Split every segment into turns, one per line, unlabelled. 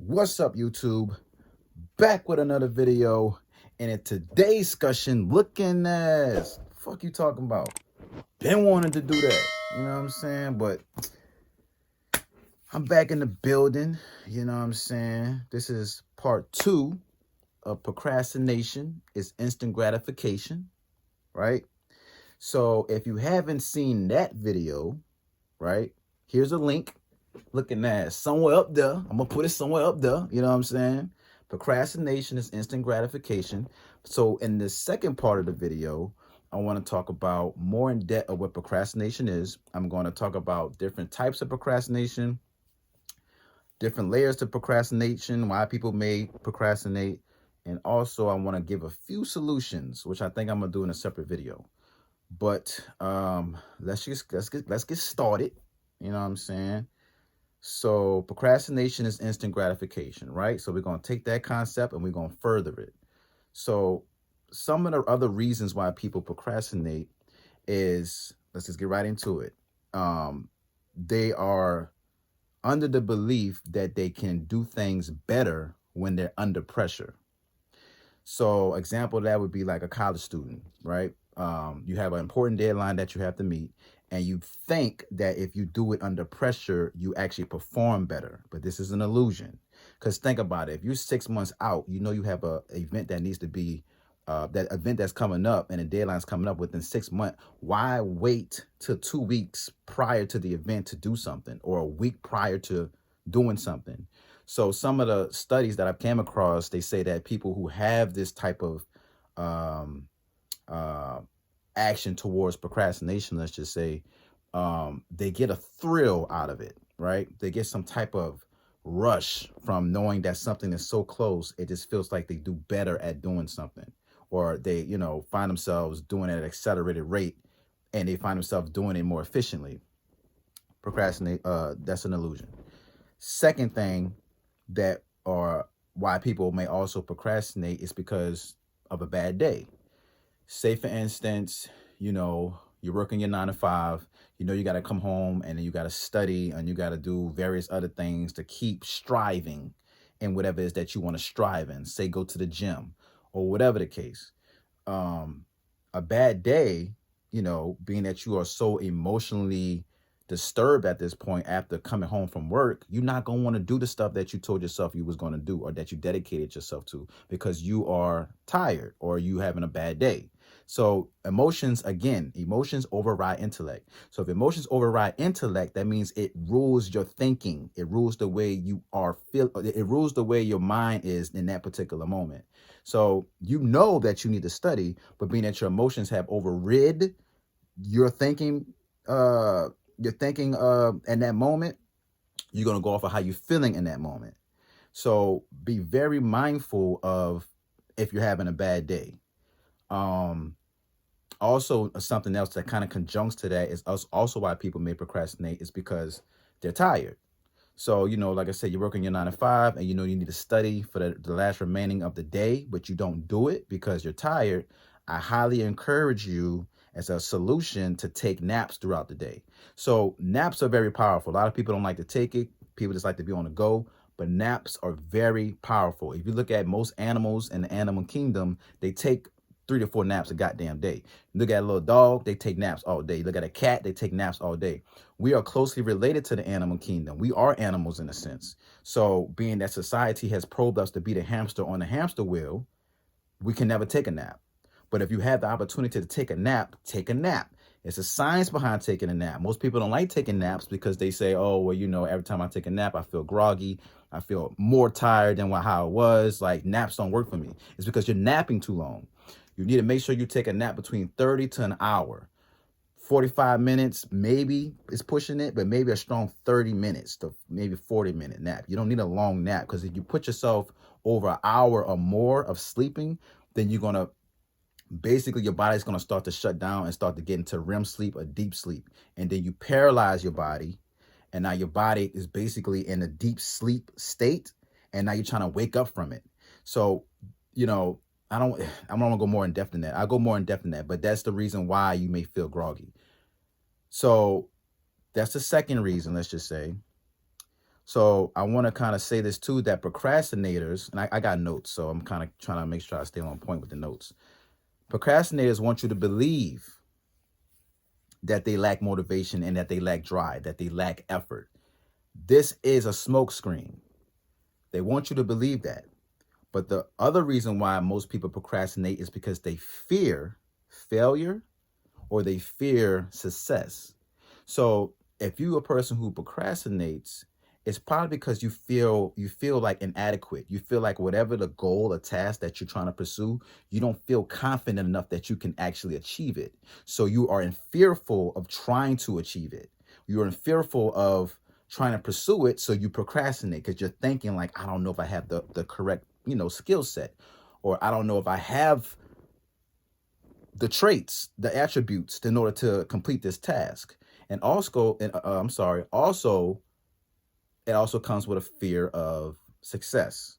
What's up, YouTube? Back with another video, and in today's discussion, looking ass. Fuck you talking about? Been wanting to do that, you know what I'm saying? But I'm back in the building, you know what I'm saying? This is part 2 of procrastination. It's instant gratification, right? So if you haven't seen that video, right, here's a link. Looking at somewhere up there. I'm gonna put it somewhere up there. You know what I'm saying? Procrastination is instant gratification. So in the second part of the video, I want to talk about more in depth of what procrastination is. I'm going to talk about different types of procrastination, different layers to procrastination, why people may procrastinate, and also I want to give a few solutions, which I think I'm gonna do in a separate video. But let's get started. You know what I'm saying? So procrastination is instant gratification, right? So we're going to take that concept and we're going to further it. So some of the other reasons why people procrastinate is, let's just get right into it. They are under the belief that they can do things better when they're under pressure. So example of that would be like a college student, right? You have an important deadline that you have to meet, and you think that if you do it under pressure, you actually perform better. But this is an illusion. Because think about it. If you're 6 months out, you know you have a event that needs to be, that event that's coming up and the deadline's coming up within 6 months. Why wait till 2 weeks prior to the event to do something, or a week prior to doing something? So some of the studies that I've came across, they say that people who have this type of action towards procrastination, let's just say, they get a thrill out of it, right? They get some type of rush from knowing that something is so close. It just feels like they do better at doing something, or they, find themselves doing it at an accelerated rate, and they find themselves doing it more efficiently. Procrastinate, that's an illusion. Second thing that, or why people may also procrastinate, is because of a bad day. Say for instance, you're working your 9 to 5, you got to come home and then you got to study and you got to do various other things to keep striving in whatever it is that you want to strive in. Say go to the gym or whatever the case. A bad day, being that you are so emotionally disturbed at this point after coming home from work, you're not going to want to do the stuff that you told yourself you was going to do, or that you dedicated yourself to, because you are tired or you having a bad day. So emotions override intellect. So if emotions override intellect, that means it rules your thinking. It rules the way you it rules the way your mind is in that particular moment. So you know that you need to study, but being that your emotions have overrid your thinking, in that moment, you're going to go off of how you're feeling in that moment. So be very mindful of if you're having a bad day. Also, something else that kind of conjuncts to that is also why people may procrastinate, is because they're tired. So, like I said, you're working your 9 to 5 and you need to study for the last remaining of the day, but you don't do it because you're tired. I highly encourage you, as a solution, to take naps throughout the day. So naps are very powerful. A lot of people don't like to take it. People just like to be on the go, but naps are very powerful. If you look at most animals in the animal kingdom, they take 3 to 4 naps a goddamn day. Look at a little dog, they take naps all day. Look at a cat, they take naps all day. We are closely related to the animal kingdom. We are animals in a sense. So being that society has probed us to be the hamster on the hamster wheel, we can never take a nap. But if you have the opportunity to take a nap, take a nap. It's a science behind taking a nap. Most people don't like taking naps because they say, oh, well, every time I take a nap, I feel groggy. I feel more tired than how it was. Like, naps don't work for me. It's because you're napping too long. You need to make sure you take a nap between 30 to an hour. 45 minutes, maybe is pushing it, but maybe a strong 30 minutes to maybe 40-minute nap. You don't need a long nap, because if you put yourself over an hour or more of sleeping, then you're going to, basically your body's going to start to shut down and start to get into REM sleep or deep sleep. And then you paralyze your body. And now your body is basically in a deep sleep state. And now you're trying to wake up from it. So, I don't want to go more in depth than that. I'll go more in depth than that, but that's the reason why you may feel groggy. So that's the second reason, let's just say. So I want to kind of say this too, that procrastinators, and I got notes, so I'm kind of trying to make sure I stay on point with the notes. Procrastinators want you to believe that they lack motivation and that they lack drive, that they lack effort. This is a smokescreen. They want you to believe that. But the other reason why most people procrastinate is because they fear failure or they fear success. So if you're a person who procrastinates, it's probably because you feel like inadequate. You feel like whatever the goal or task that you're trying to pursue, you don't feel confident enough that you can actually achieve it. So you are in fearful of trying to achieve it. You're in fearful of trying to pursue it, so you procrastinate because you're thinking like, I don't know if I have the correct, skill set, or I don't know if I have the traits, the attributes in order to complete this task. And also, it also comes with a fear of success.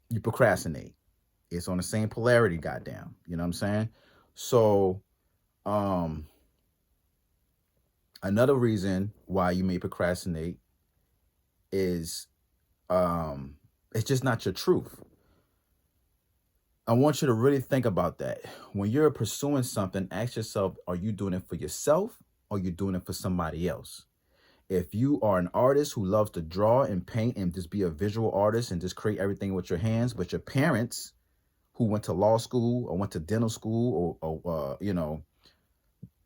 You procrastinate. It's on the same polarity, goddamn. You know what I'm saying? So, another reason why you may procrastinate is it's just not your truth. I want you to really think about that. When you're pursuing something, ask yourself, are you doing it for yourself or are you doing it for somebody else? If you are an artist who loves to draw and paint and just be a visual artist and just create everything with your hands, but your parents who went to law school or went to dental school or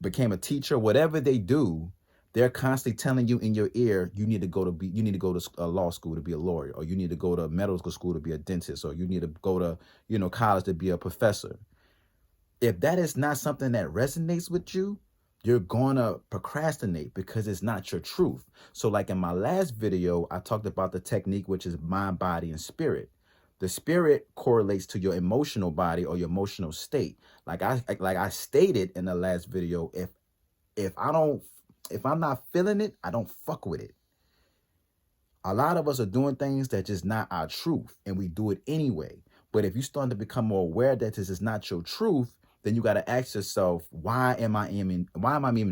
became a teacher, whatever they do, they're constantly telling you in your ear, you need to go to law school to be a lawyer, or you need to go to medical school to be a dentist, or you need to go to, college to be a professor. If that is not something that resonates with you, you're going to procrastinate because it's not your truth. So like in my last video, I talked about the technique, which is mind, body, and spirit. The spirit correlates to your emotional body or your emotional state. Like I stated in the last video, if I'm not feeling it, I don't fuck with it. A lot of us are doing things that just not our truth, and we do it anyway. But if you start to become more aware that this is not your truth, then you got to ask yourself, why am I even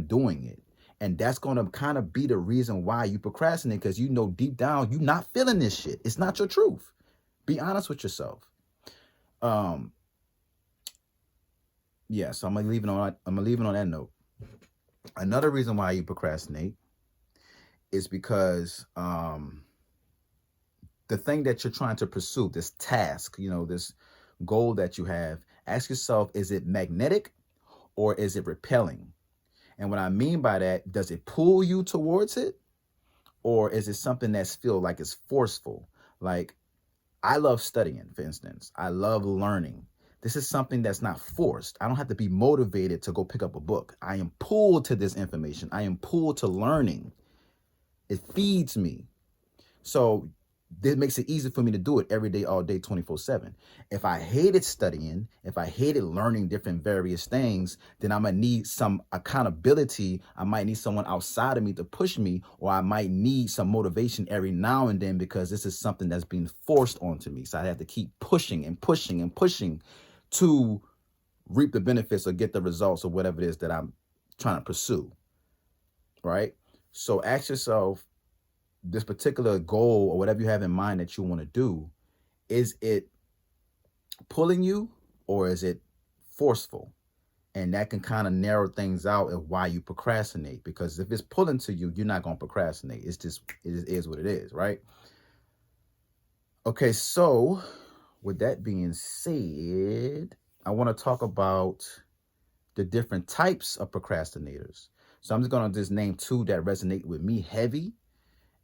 doing it? And that's going to kind of be the reason why you procrastinate, because deep down you're not feeling this shit. It's not your truth. Be honest with yourself. Yeah, so I'm gonna leave it on that note. Another reason why you procrastinate is because the thing that you're trying to pursue, this task, this goal that you have, ask yourself, is it magnetic or is it repelling? And what I mean by that, does it pull you towards it, or is it something that's feel like it's forceful? Like, I love studying, for instance. I love learning. This is something that's not forced. I don't have to be motivated to go pick up a book. I am pulled to this information. I am pulled to learning. It feeds me. So this makes it easy for me to do it every day, all day, 24/7. If I hated studying, if I hated learning different various things, then I'm going to need some accountability. I might need someone outside of me to push me, or I might need some motivation every now and then, because this is something that's being forced onto me. So I have to keep pushing and pushing and pushing to reap the benefits or get the results or whatever it is that I'm trying to pursue. Right? So ask yourself, this particular goal or whatever you have in mind that you want to do, is it pulling you or is it forceful? And that can kind of narrow things out of why you procrastinate, because if it's pulling to you, you're not going to procrastinate. It is what it is, right? Okay, so with that being said, I want to talk about the different types of procrastinators. So I'm just going to name two that resonate with me heavy.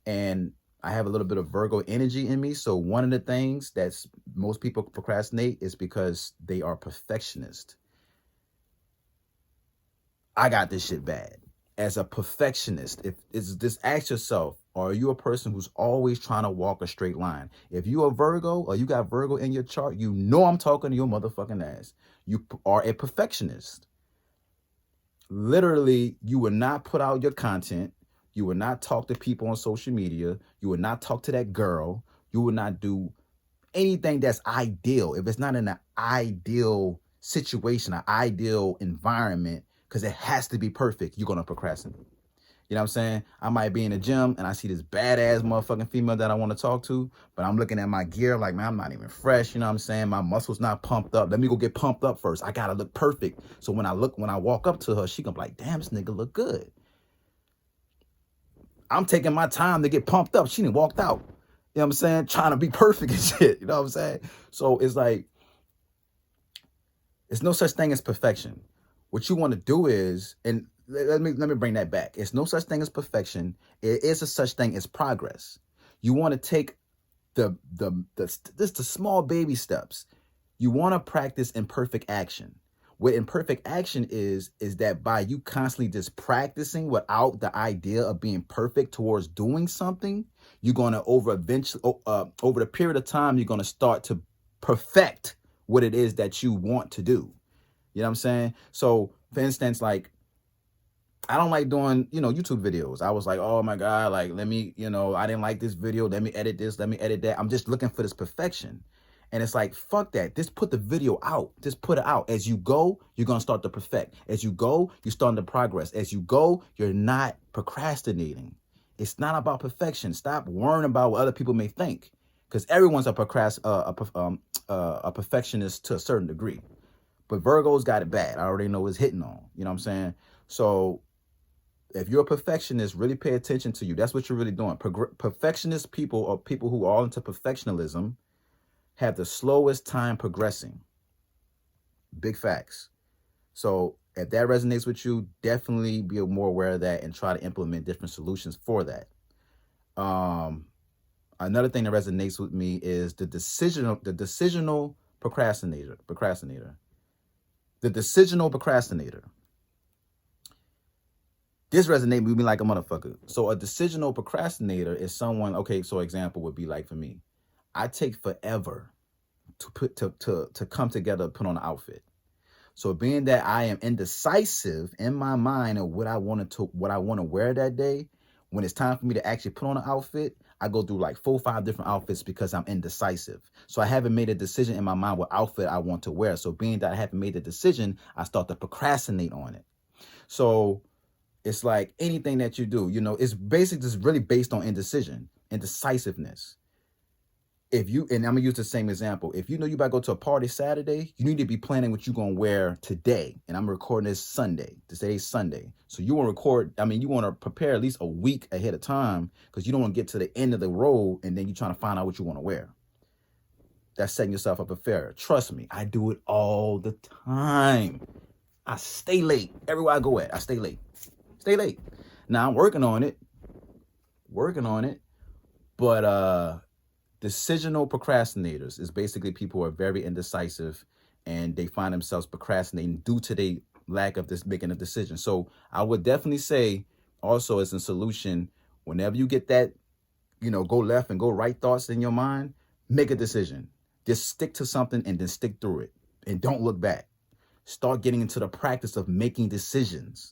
And I have a little bit of Virgo energy in me. So one of the things that most people procrastinate is because they are perfectionists. I got this shit bad. As a perfectionist, just ask yourself, are you a person who's always trying to walk a straight line? If you're a Virgo or you got Virgo in your chart, I'm talking to your motherfucking ass. You are a perfectionist. Literally, you will not put out your content. You will not talk to people on social media. You will not talk to that girl. You will not do anything that's ideal. If it's not in an ideal situation, an ideal environment, because it has to be perfect, you're going to procrastinate. You know what I'm saying? I might be in the gym and I see this badass motherfucking female that I want to talk to, but I'm looking at my gear like, man, I'm not even fresh. You know what I'm saying? My muscles not pumped up. Let me go get pumped up first. I gotta look perfect. So when I walk up to her, she gonna be like, damn, this nigga look good. I'm taking my time to get pumped up. She done walked out. You know what I'm saying? Trying to be perfect and shit. You know what I'm saying? So it's like, it's no such thing as perfection. What you want to do is, and let me bring that back. It's no such thing as perfection. It is a such thing as progress. You want to take the small baby steps. You want to practice imperfect action. What imperfect action is that by you constantly just practicing without the idea of being perfect towards doing something, you're going to over the period of time, you're going to start to perfect what it is that you want to do. You know what I'm saying? So for instance, like, I don't like doing, YouTube videos. I was like, oh my God, like, let me, I didn't like this video. Let me edit this. Let me edit that. I'm just looking for this perfection. And it's like, fuck that. Just put the video out. Just put it out. As you go, you're going to start to perfect. As you go, you're starting to progress. As you go, you're not procrastinating. It's not about perfection. Stop worrying about what other people may think. Because everyone's a perfectionist to a certain degree. But Virgo's got it bad. I already know it's hitting on. You know what I'm saying? So if you're a perfectionist, really pay attention to you. That's what you're really doing. Perfectionist people, or people who are into perfectionism, have the slowest time progressing. Big facts. So if that resonates with you, definitely be more aware of that and try to implement different solutions for that. Another thing that resonates with me is the decisional procrastinator. The decisional procrastinator. This resonates with me like a motherfucker. So a decisional procrastinator is someone, okay, so example would be like for me. I take forever to come together, put on an outfit. So being that I am indecisive in my mind of what I want to wear that day, when it's time for me to actually put on an outfit, I go through like 4 or 5 different outfits because I'm indecisive. So I haven't made a decision in my mind what outfit I want to wear. So being that I haven't made the decision, I start to procrastinate on it. So it's like anything that you do, it's basically just really based on indecisiveness. And I'm gonna use the same example. If you know you about to go to a party Saturday, you need to be planning what you're gonna wear today. And I'm recording this Sunday. Today's Sunday. So you want to prepare at least a week ahead of time, because you don't want to get to the end of the road and then you're trying to find out what you want to wear. That's setting yourself up for failure. Trust me, I do it all the time. I stay late. Everywhere I go at, I stay late. Now I'm working on it. But decisional procrastinators is basically people who are very indecisive and they find themselves procrastinating due to their lack of making a decision. So I would definitely say also as a solution, whenever you get that, go left and go right thoughts in your mind, make a decision. Just stick to something and then stick through it and don't look back. Start getting into the practice of making decisions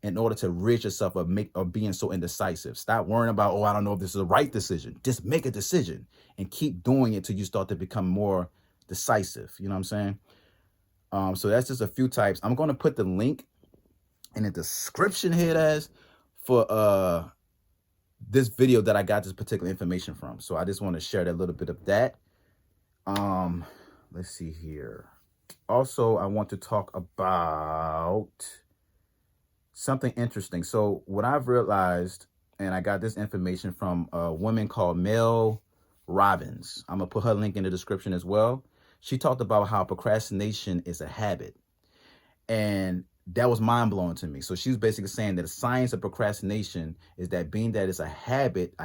in order to rid yourself of being so indecisive. Stop worrying about, I don't know if this is the right decision. Just make a decision and keep doing it till you start to become more decisive. You know what I'm saying? So that's just a few types. I'm going to put the link in the description here for this video that I got this particular information from. So I just want to share that little bit of that. Let's see here. Also, I want to talk about something interesting. So what I've realized, and I got this information from a woman called Mel Robbins. I'm going to put her link in the description as well. She talked about how procrastination is a habit. And that was mind-blowing to me. So she was basically saying that the science of procrastination is that being that it's a habit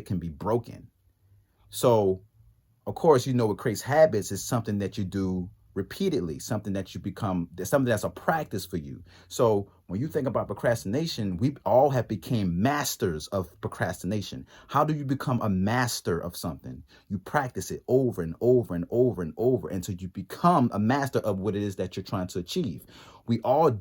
can be broken. So, of course, what creates habits is something that you do repeatedly, something that you become, something that's a practice for you. So when you think about procrastination, we all have become masters of procrastination. How do you become a master of something? You practice it over and over and over and over until you become a master of what it is that you're trying to achieve. We all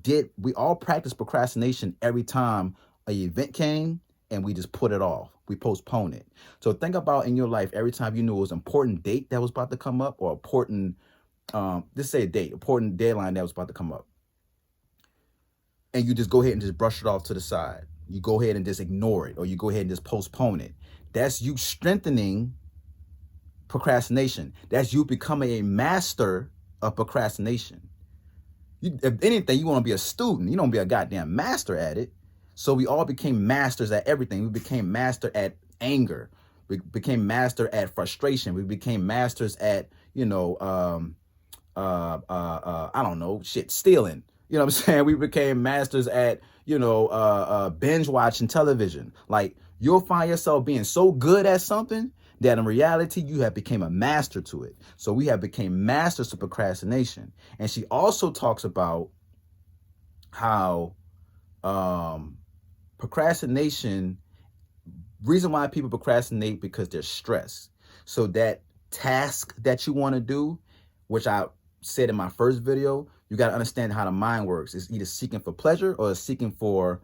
practice procrastination every time an event came and we just put it off. We postpone it. So think about in your life, every time you knew it was an important date that was about to come up, or important deadline that was about to come up, and you just go ahead and just brush it off to the side. You go ahead and just ignore it, or you go ahead and just postpone it. That's you strengthening procrastination. That's you becoming a master of procrastination. If anything, you want to be a student. You don't be a goddamn master at it. So we all became masters at everything. We became master at anger. We became master at frustration. We became masters at, I don't know, stealing. You know what I'm saying? We became masters at, binge watching television. Like, you'll find yourself being so good at something that in reality you have became a master to it. So we have became masters to procrastination. And she also talks about how procrastination, reason why people procrastinate, because they're stressed. So that task that you want to do, which I said in my first video, you got to understand how the mind works. It's either seeking for pleasure or it's seeking for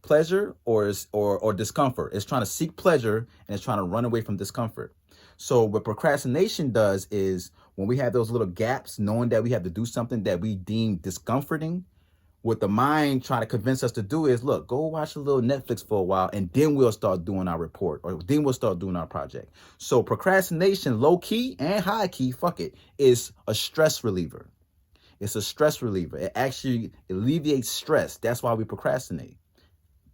pleasure or discomfort. It's trying to seek pleasure and it's trying to run away from discomfort. So what procrastination does is, when we have those little gaps, knowing that we have to do something that we deem discomforting, what the mind trying to convince us to do is, look, go watch a little Netflix for a while, and then we'll start doing our report, or then we'll start doing our project. So procrastination, low key and high key, fuck it, is a stress reliever. It's a stress reliever. It actually alleviates stress. That's why we procrastinate.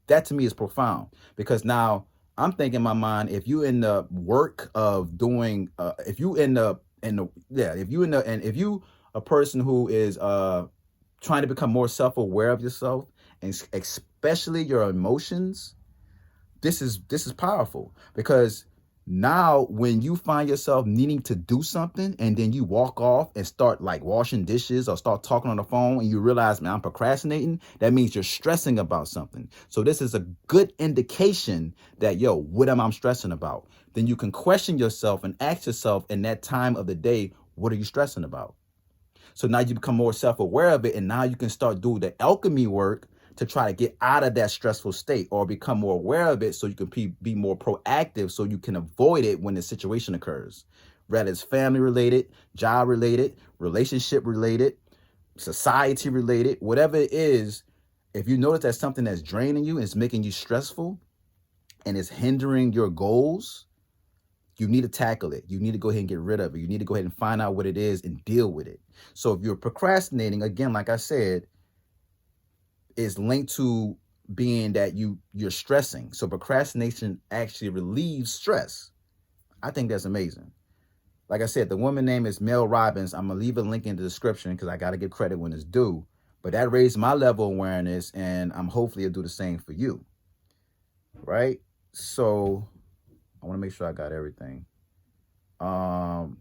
That to me is profound, because now I'm thinking in my mind, if you in the work of doing, if you a person who is trying to become more self-aware of yourself, and especially your emotions, this is powerful, because now when you find yourself needing to do something and then you walk off and start like washing dishes or start talking on the phone, and you realize, man, I'm procrastinating, that means you're stressing about something. So this is a good indication that, what am I stressing about? Then you can question yourself and ask yourself in that time of the day, what are you stressing about? So now you become more self-aware of it, and now you can start doing the alchemy work to try to get out of that stressful state, or become more aware of it so you can be more proactive, so you can avoid it when the situation occurs. Whether it's family related, job related, relationship related, society related, whatever it is, if you notice that something that's draining you and it's making you stressful and it's hindering your goals, you need to tackle it. You need to go ahead and get rid of it. You need to go ahead and find out what it is and deal with it. So if you're procrastinating, again, like I said, is linked to being that you're stressing. So procrastination actually relieves stress. I think that's amazing. Like I said, the woman name is Mel Robbins. I'm going to leave a link in the description because I got to give credit when it's due. But that raised my level of awareness, and I'm hopefully it'll do the same for you. Right? So I want to make sure I got everything. I'm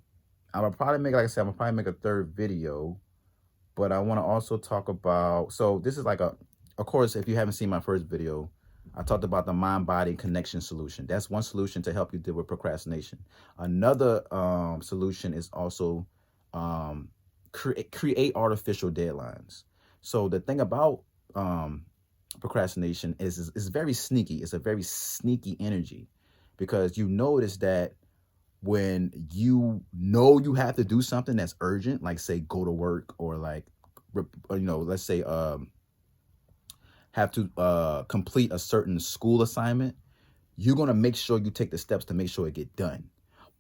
gonna probably make, like I said, I'm gonna probably make a third video, but I want to also talk about, so this is like of course, if you haven't seen my first video, I talked about the mind-body connection solution. That's one solution to help you deal with procrastination. Another solution is also create artificial deadlines. So the thing about procrastination is very sneaky. It's a very sneaky energy, because you notice that when you know you have to do something that's urgent, like say go to work, or like, let's say have to complete a certain school assignment, you're going to make sure you take the steps to make sure it get done.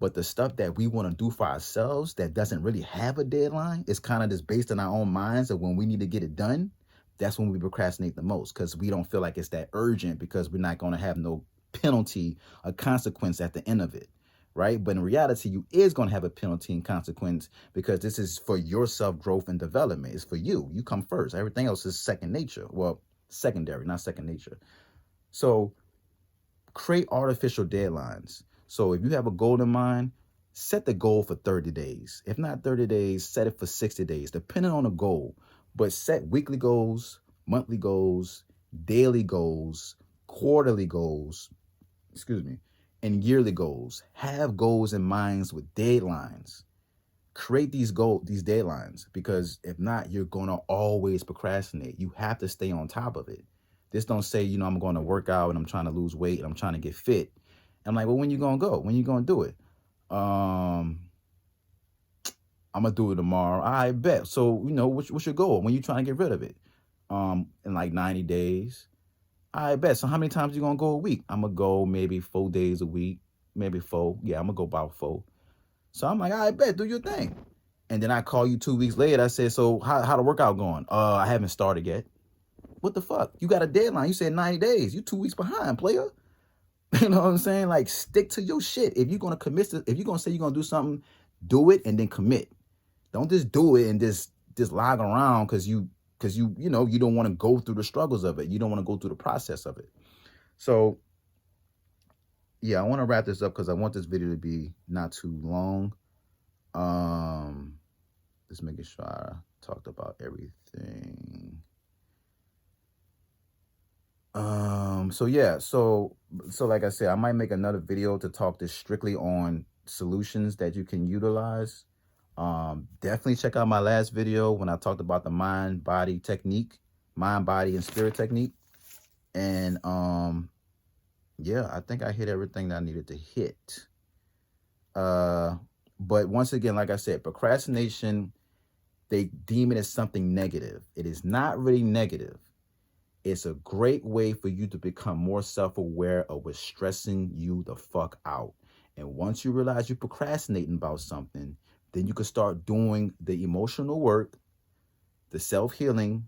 But the stuff that we want to do for ourselves that doesn't really have a deadline, is kind of just based in our own minds of when we need to get it done. That's when we procrastinate the most, because we don't feel like it's that urgent, because we're not going to have no penalty or consequence at the end of it. Right? But in reality, you is going to have a penalty and consequence, because this is for your self-growth and development. It's for you. You come first. Everything else is second nature. Well, secondary, not second nature. So create artificial deadlines. So if you have a goal in mind, set the goal for 30 days. If not 30 days, set it for 60 days, depending on the goal. But set weekly goals, monthly goals, daily goals, quarterly goals, and yearly goals. Have goals in mind with deadlines. Create these deadlines, because if not, you're going to always procrastinate. You have to stay on top of it. Just don't say, I'm going to work out and I'm trying to lose weight and I'm trying to get fit. I'm like, well, when you going to go? When you going to do it? I'm going to do it tomorrow. I bet. So, what's your goal? When you trying to get rid of it? in like 90 days. I bet. So how many times you gonna go a week? I'm gonna go maybe 4 days a week, maybe 4. Yeah, I'm gonna go about 4. So I'm like, I bet, do your thing. And then I call you 2 weeks later. I said, so how the workout going? I haven't started yet. What the fuck? You got a deadline. You said 90 days. You 2 weeks behind, player. You know what I'm saying? Like, stick to your shit. If you're gonna commit to, if you're gonna say you're gonna do something, do it and then commit. Don't just do it and just log around because you know you don't want to go through the struggles of it. You don't want to go through the process of it. So yeah, I want to wrap this up because I want this video to be not too long. Just making sure I talked about everything. So yeah, so like I said, I might make another video to talk this strictly on solutions that you can utilize. Definitely check out my last video when I talked about the mind, body, and spirit technique. And yeah, I think I hit everything that I needed to hit. But once again, like I said, procrastination, they deem it as something negative. It is not really negative. It's a great way for you to become more self-aware of what's stressing you the fuck out. And once you realize you're procrastinating about something, then you can start doing the emotional work, the self-healing,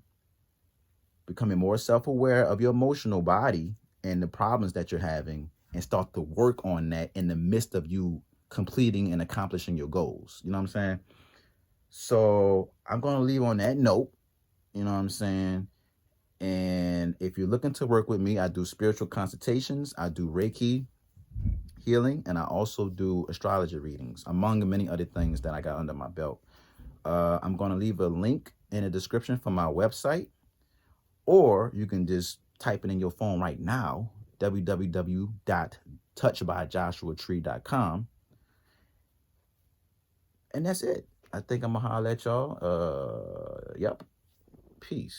becoming more self-aware of your emotional body and the problems that you're having, and start to work on that in the midst of you completing and accomplishing your goals. You know what I'm saying? So I'm going to leave on that note. You know what I'm saying? And if you're looking to work with me, I do spiritual consultations, I do Reiki healing, and I also do astrology readings, among many other things that I got under my belt. I'm going to leave a link in the description for my website, or you can just type it in your phone right now, www.touchedbyjoshuatree.com. And that's it. I think I'm going to holler at y'all. Yep. Peace.